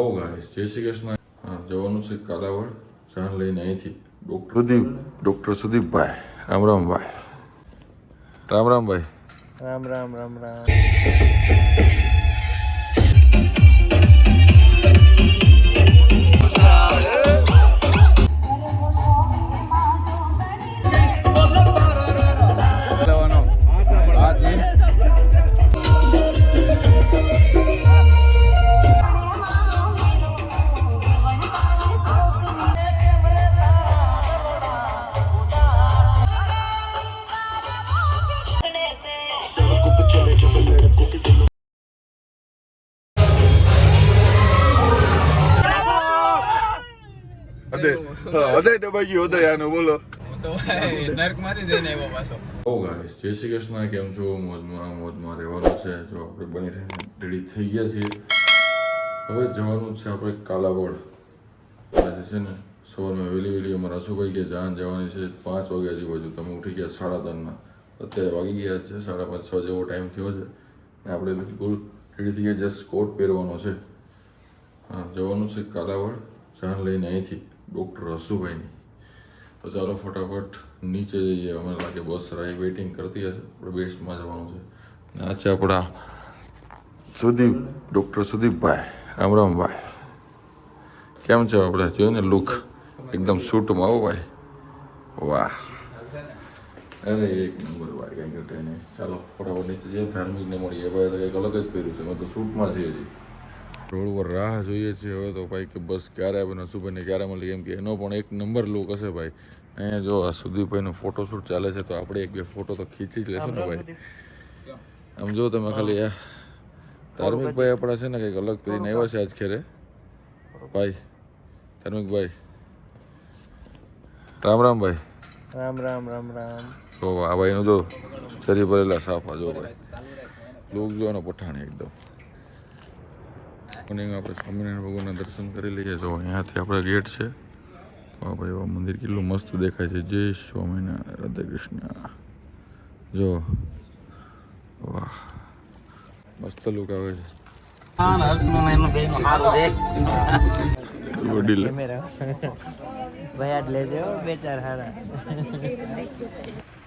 જય શ્રી કૃષ્ણ. જવાનું છે કાલાવડ, જાન લઈને અહીંથી ડોક્ટર સુદીપભાઈ. રામ રામ ભાઈ. રામ રામ ભાઈ. રામ રામ રામ રામ. ઉદય દબાઈ ગયો. ઉદય આનો બોલો. જય શ્રી કૃષ્ણ. કેમ છો? મોજમાં રહેવાનું છે. જો આપણે બની રેડી થઈ ગયા છીએ. હવે જવાનું છે આપણે કાલાવડ. આજે છે ને સવારમાં વહેલી અમારા અશુભાઈ ગયા જાન જવાની છે 5 વાગ્યા આજુબાજુ. તમે ઉઠી ગયા 3:30. અત્યારે વાગી ગયા છે 5:30-6 જેવો ટાઈમ થયો છે. આપણે બિલકુલ રેડી થઈ ગયા. જસ્ટ કોટ પહેરવાનો છે. જવાનું છે કાલાવડ, જાન લઈને અહીંથી ડૉક્ટર હસુભાઈની. તો ચાલો ફટાફટ નીચે જઈએ. અમે લાગે બસ રાહ વેઇટિંગ કરતી હશે. આપણે બેસ્ટમાં જવાનું છે. આ છે આપણા ડૉક્ટર સુદીપભાઈ. રામ રામ ભાઈ. કેમ છે આપણે? જોયું ને લુક એકદમ સૂટમાં. આવો ભાઈ. વાહ, અરે એક નંબર ભાઈ. કંઈ ઘટે નહીં. ચાલો ફટાફટ નીચે જઈએ. ધાર્મિકને મળીએ. ભાઈ તો કંઈક અલગ જ પહેર્યું છે. અમે તો સૂટમાં છીએ હજી. રોડ ઉપર રાહ જોઈએ છીએ હવે તો ભાઈ કે બસ ક્યારે આવે નસુભાઈને ક્યારે મળી. કેમ કે એનો પણ એક નંબર લુક હશે ભાઈ. અહીંયા જો આ સુદીપભાઈનો ફોટોશૂટ ચાલે છે તો આપણે 1-2 ફોટો તો ખીચી જ લેશું ને ભાઈ. આમ જો તમે ખાલી ધાર્મિકભાઈ આપણા છે ને કંઈક અલગ પહેરીને આવ્યા છે આજ ખેરે ભાઈ. ધાર્મિકભાઈ રામ રામ ભાઈ. રામ રામ રામ રામ. તો આ ભાઈનું તો શરીર ભરેલા સાફા જો ભાઈ. લુક જો ને પઠાણી એકદમ. આપણે સ્વામિનારાયણ ભગવાનના દર્શન કરી લઈએ. જો અહીંયાથી આપણે ગેટ છે. તો ભાઈ મંદિર કેટલું મસ્ત દેખાય છે. જય સ્વામિનારાયણ, રાધે કૃષ્ણ. જો વાહ, મસ્ત લુક આવે છે. વડીલ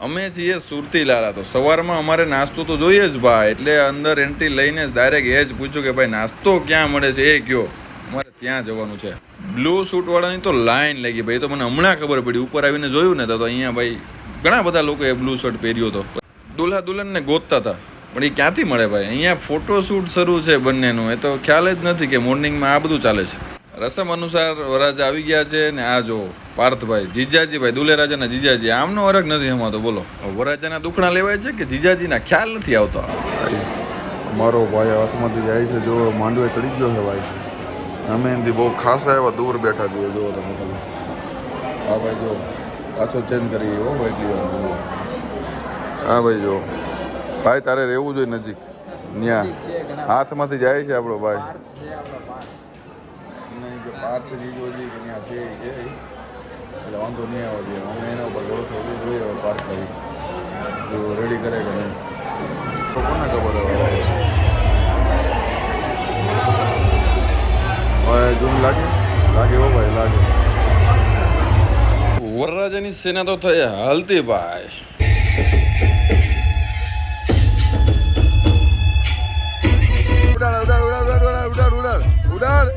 અમે છીએ સુરતી લાલા. તો સવારમાં અમારે નાસ્તો તો જોઈએ જ ભાઈ. એટલે અંદર એન્ટ્રી લઈને જ ડાયરેક્ટ એ જ પૂછ્યું કે ભાઈ નાસ્તો ક્યાં મળે છે એ કયો. અમારે ત્યાં જવાનું છે. બ્લુ સૂટવાળાની તો લાઈન લાગી ભાઈ. તો મને હમણાં ખબર પડી. ઉપર આવીને જોયું ને તો અહીંયા ભાઈ ઘણા બધા લોકોએ બ્લુ શર્ટ પહેર્યો હતો. દુલ્હા દુલ્હનને ગોતતા હતા પણ એ ક્યાંથી મળે ભાઈ. અહીંયા ફોટોશૂટ શરૂ છે બંનેનું. એ તો ખ્યાલ જ નથી કે મોર્નિંગમાં આ બધું ચાલે છે. રસમ અનુસાર વરાજા આવી ગયા છે ને આ જો પાર્થભાઈ જીજાજી ભાઈ દુલેરાજાના જીજાજી. આમનો અરગ નથી એમાં તો બોલો. વરાજાના દુખણા લેવાય છે કે જીજાજીના ખ્યાલ નથી આવતો. મારો ભાઈ હાથમાંથી જાય છે. જો માંડવે ચડી ગયો છે ભાઈ. અમે એનાથી બહુ ખાસા એવા દૂર બેઠા છીએ. જો તમે ખાલી હા ભાઈ જો પાછો ચેન્જ કરી હો ભાઈ. એટલી વાર હા ભાઈ જો ભાઈ તારે રહેવું જોઈએ નજીક. ત્યાં હાથમાંથી જાય છે આપણો ભાઈ. પાર્થ જીજોજી કે ત્યાં છે કે એટલે વાંધો નહીં આવવા જોઈએ. અમે એના ઉપર ભરોસો જોઈએ. હવે પાર્થ ભાઈ જો રેડી કરે કે નહીં તો કોને ખબર હવે. હવે જૂન લાગે હો ભાઈ લાગે. વરરાજાની સેના તો થઈ હાલતી ભાઈ. ઉડાડ ઉડાડ ઉડાડ ઉડાડ ઉડાડ ઉડાડ ઉડાડ.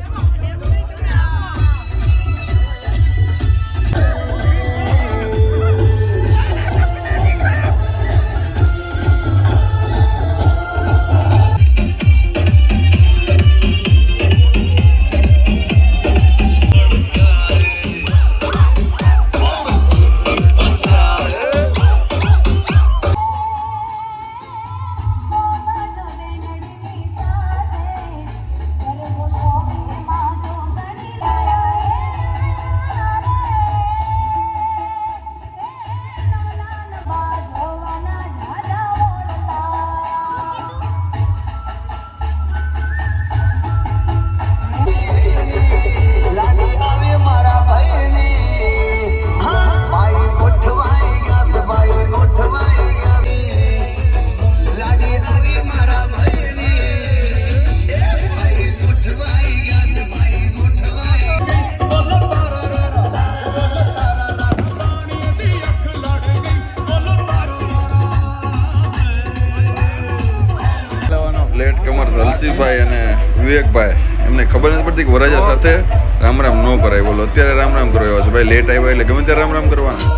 વિવેકભાઈ એમને ખબર નથી પડતી કે વરરાજા સાથે રામ રામ ન કરાય. બોલો અત્યારે રામ રામ કરવા આવ્યો છે ભાઈ. લેટ આવ્યા એટલે ગમે ત્યારે રામ રામ કરવાના.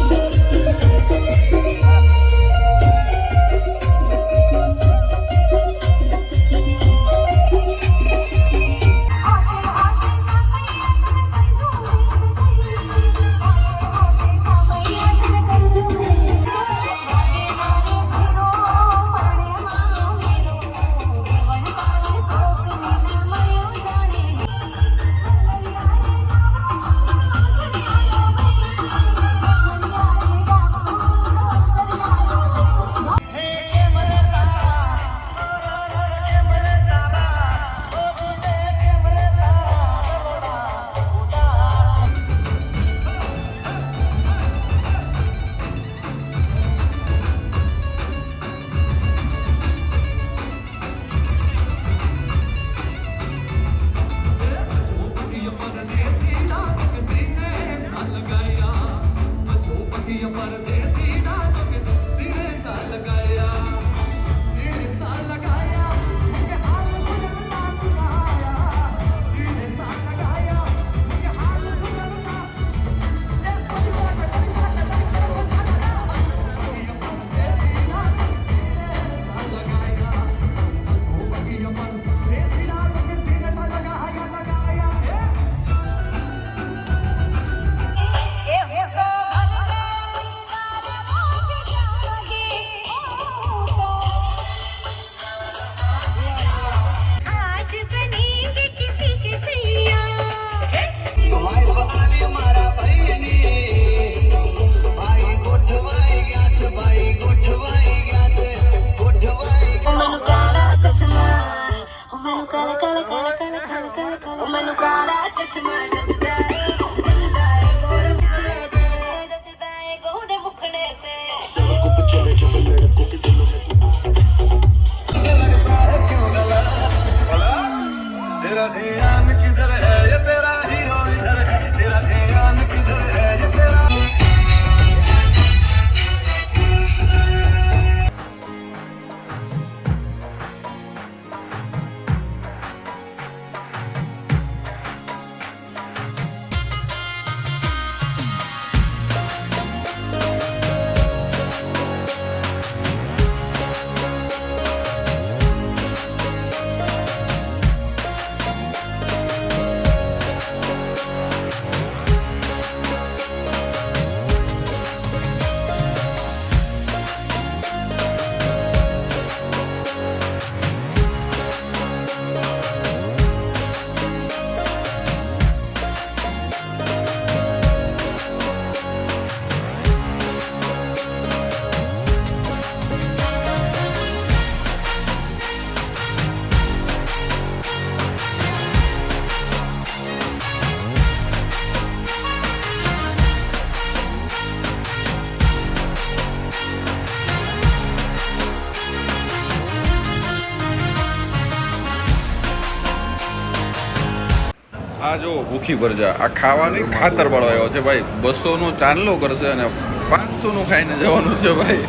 આ જો ભૂખી ભરજા આ ખાવાની ખાતર વાળો આવ્યો છે ભાઈ. 200 નો ચાંદલો કરશે અને 500 નું ખાઈને જવાનું છે ભાઈ.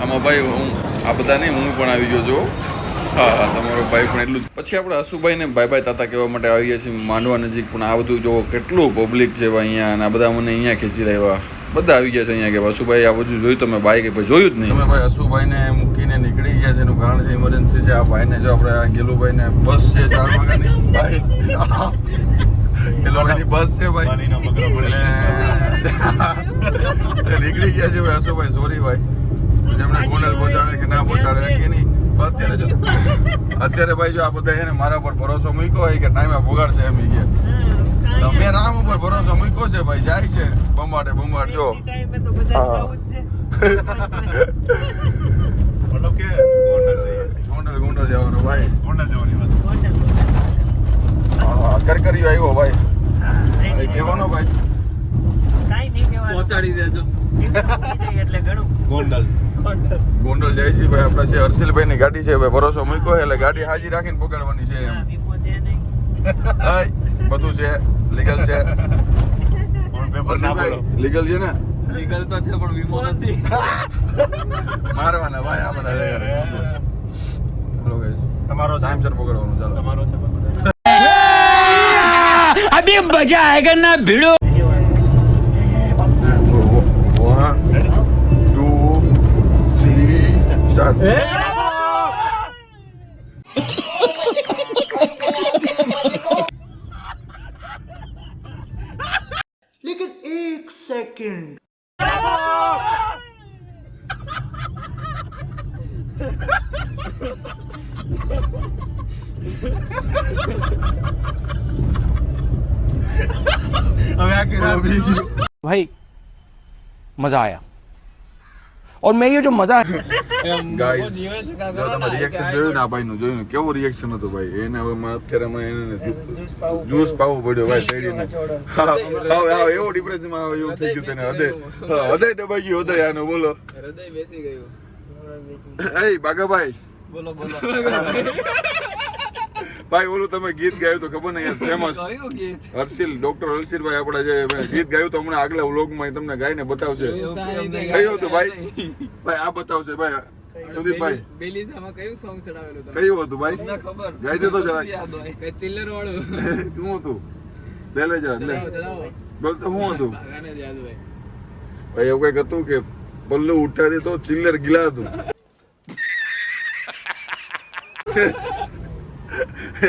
આમાં ભાઈ હું આ બધા નહીં, હું પણ આવી ગયો છું. હા, તમારો ભાઈ પણ એટલું જ. પછી આપણે હસુભાઈને બાય બાય તાતા કહેવા માટે આવી ગયા છીએ માંડવા નજીક. પણ આ બધું જો કેટલું પબ્લિક છે ભાઈ અહીંયા, અને આ બધા મને અહીંયા ખેંચી રહ્યા. બધા આવી ગયા છે અહીંયા કે હસુભાઈ આ બધું જોયું તમે? બાઈક ભાઈ જોયું જ નહીં. તમે ભાઈ હસુભાઈને મૂકીને નીકળી ગયા છે. એનું કારણ છે ઇમરજન્સી છે. આ ભાઈને જો આપણે ગેલુભાઈને બસ છે 4 વાગ્યાની ભાઈ. ગેલુભાઈની બસ છે ભાઈ. નીકળી ગયા છે ભાઈ હસુભાઈ. સોરી ભાઈ, જેમને ગોંડલ પહોંચાડે કે ના પહોંચાડે કે નહીં. અત્યારે ભાઈ જો આ બધા છે ને મારા પર ભરોસો મૂક્યો હોય કે ટાઈમે ભોગાડશે એમ ગયા. મેં રામ ઉપર ભરોસો મૂક્યો છે ભાઈ. જાય છે બંબાટે જો. મતલબ કે ગોંડલ જવાનું ભાઈ. ગોંડલ જવાની વાત. હા, કરકરીયો આવ્યો ભાઈ. કહેવાનો ભાઈ પહોંચાડી દેજો એટલે ઘણું. ગોંડલ જાય છે ભાઈ. આપણા છે હર્ષિલભાઈ ની ગાડી છે ભાઈ. ભરોસો મૂક્યો એટલે ગાડી હાજી રાખીને પકડવાની છે એમ. બધું છે, લીગલ છે. લીગલ છે ને? લીગલ તો છે પણ વીમો નથી. મારવાના ભાઈ આ બધા. ચાલો ગાઈસ, તમારો ટાઈમ સર પકડવાનું. ચાલો તમારો છે. मजा आएगा ना भिड़ो। 1 2 3 स्टार्ट। लेकिन एक सेकंड भाई मजा आया और मैं ये जो मजा ગાઈસ જો તમે રિએક્શન જોયું ને આ ભાઈનું જોયું ને કેવું રિએક્શન હતું ભાઈ એને હવે અત્યારે અમે એને જ્યુસ પાવું પડ્યો ભાઈ શેરડીનું હા એવો ડિપ્રેશનમાં આવે એવું થઈ ગયું તેને હૃદય દબાઈ ગયું હૃદય આનું બોલો હૃદય બેસી ગયું. એ બાગાભાઈ બોલો બોલો. ભાઈ ઓલું તમે ગીત ગાયું તો ખબર નહીં ફેમસ કયું ગીત? હર્ષિલ ડોક્ટર હર્ષિલભાઈ આપણા જે ગીત ગાયું તો હમણાં આગલા વ્લોગમાં તમને ગાઈને બતાવશે કયું હતું ભાઈ ભાઈ આ બતાવશે ભાઈ સુદીપભાઈ બેલીઝામાં કયું સોંગ ચડાવેલું હતું? કયું હતું ભાઈ તમને ખબર? ગાઈ દે તો જરા યાદ હોય. કઈ ચિલ્લર વાળું. શું હતું લે લે જરા લે ચડાવો. બોલ તો શું હતું ગાને જ યાદ હોય. ભાઈ એવું કઈક હતું કે પલ્લુ ઉઠાડી તો ચિલ્લર ગીલા હતું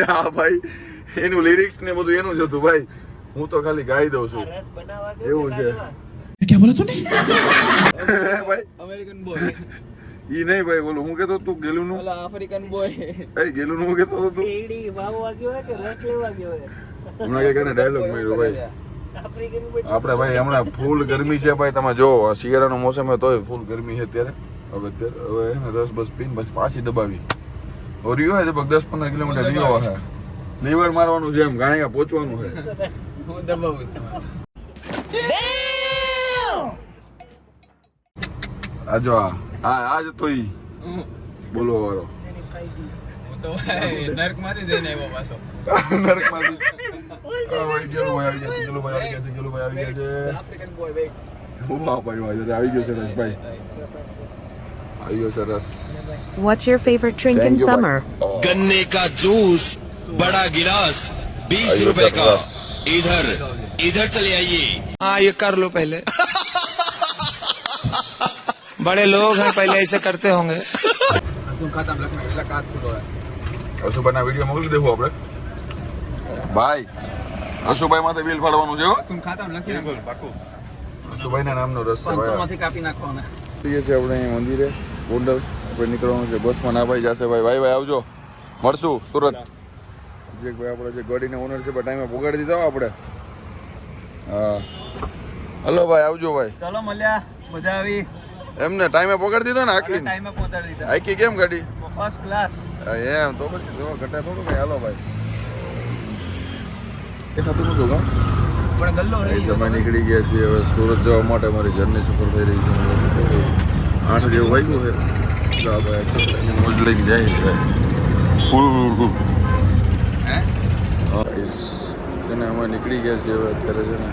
હા ભાઈ એનું લિરિક્સ ને બધું એનું જ હતું ભાઈ હું તો ખાલી ગાઈ દઉં છું રસ બનાવવા એવું છે ભાઈ અમેરિકન બોય. ઈ નહીં ભાઈ બોલો હું કેતો તું ગેલું નું ઓલા આફ્રિકન બોય. એ ગેલું નું હું કેતો હતો તું શેરડી વાવવા ગયો હોય કે રસ લેવા ગયો હોય? હમણાં કઈક એને ડાયલોગ માર્યો ભાઈ આફ્રિકન બોય આપણે ભાઈ હમણાં ફૂલ ગરમી છે ભાઈ તમે જો શિયાળાનો મોસમ હે તોય ફૂલ ગરમી છે અત્યારે હવે એને રસ બસ પીને પછી પાછી દબાવી હવે રહ્યો છે લગભગ 10-15 કિલોમીટર રહ્યો છે લીવર મારવાનું છે એમ ગાયા પહોંચવાનું છે હું દબાવું છું તમારે. આ જો આ જ તો ઈ બોલો વાળો હું તો ભાઈ નર્કમાંથી જઈને આવ્યો પાછો. નરકમાંથી આ ભાઈ ગેલું ભાઈ આવી ગયા છે ગેલું ભાઈ આવી ગયા છે ગેલું ભાઈ આવી ગયા છે આફ્રિકન બોય વેઇટ. વાહ ભાઈ વાહ આવી ગયો છે રસભાઈ આવી ગયો છે રસ What's your favorite drink Thank in you, summer? गन्ने का जूस बड़ा गिलास 20 रुपए का इधर इधर चले आइए। हाँ ये कर लो पहले बड़े लोग हैं पहले ऐसे करते होंगे। શું ખાતા લખના કેટલા કાસ ફૂલો હોય. અશુભાઈના વિડીયો મોકલી દેવું આપણે ભાઈ અશુભાઈ માટે બિલ ફાડવાનું છે હો શું ખાતા લખી નાખો. અશુભાઈના નામનો રસ છે 500 ભાઈ માંથી કાપી નાખવાના. જઈએ છીએ આપણે અહીં મંદિરે ગોંડલ આપણે નીકળવાનું છે બસમાં ના ભાઈ જશે ભાઈ ભાઈ આવજો મળશું સુરત ભાઈ આપણે જે ગાડીના ઓનર છે ટાઈમે પોગાડી દીધા હો આપણે હા હલો ભાઈ આવજો ભાઈ ચલો મળ્યા. મજા આવી. એમને ટાઈમે પોગાડી દીધો ને આખી ટાઈમે પહોંચાડી દીધા. આખી કેમ ગાડી ફર્સ્ટ ક્લાસ. એમ તો પછી જો ઘટા થોડું કઈ હાલો ભાઈ એ થતું નતું કા પણ ગલ્લો એ રહી સમય નીકળી ગયા છીએ હવે સુરત જવા માટે મારી જર્ની સફર થઈ રહી છે 8 જેવું વાગ્યું છે તો આપણે એક્સરસાઇઝની મોજ લઈને જાય છે ફૂલ હે? તેને અમે નીકળી ગયા છીએ હવે અત્યારે છે ને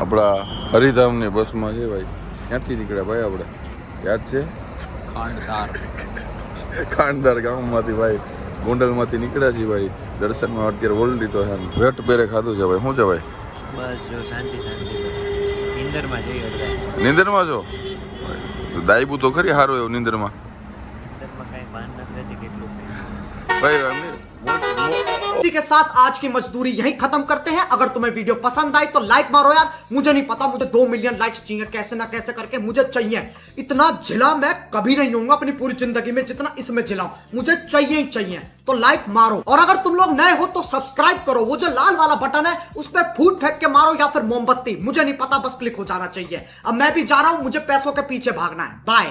આપણા હરિધામની બસમાં છે ભાઈ ક્યાંથી નીકળ્યા ભાઈ આપણે યાદ છે ખાંડતાર. ખાંડદાર ગામમાંથી ભાઈ ગોંડલમાંથી નીકળ્યા છીએ ભાઈ દર્શનમાં અત્યારે ઓલ લીધો છે વેટ પેરે ખાધું છે ભાઈ શું છે ભાઈ બસ જો શાંતિ શાંતિ નીંદરમાં જઈએ એટલે નીંદરમાં છો દાયબુ તો ખરી સારું એવું નીંદરમાં નીંદરમાં કાંઈ ભાન નથી રહેતી કેટલું ભાઈ એમની इसी के साथ आज की मजदूरी यहीं खत्म करते हैं। अगर तुम्हें वीडियो पसंद आई तो लाइक मारो यार। मुझे नहीं पता, मुझे 2 मिलियन लाइक्स चाहिए कैसे ना कैसे करके, मुझे चाहिए। इतना झिला मैं कभी नहीं होऊंगा अपनी पूरी जिंदगी में जितना इसमें झिला हूं, मुझे चाहिए ही चाहिए। तो लाइक मारो और अगर तुम लोग नए हो तो सब्सक्राइब करो। वो जो लाल वाला बटन है उस पर फूट फेंक के मारो या फिर मोमबत्ती, मुझे नहीं पता, बस क्लिक हो जाना चाहिए। अब मैं भी जा रहा हूं, मुझे पैसों के पीछे भागना है। बाय।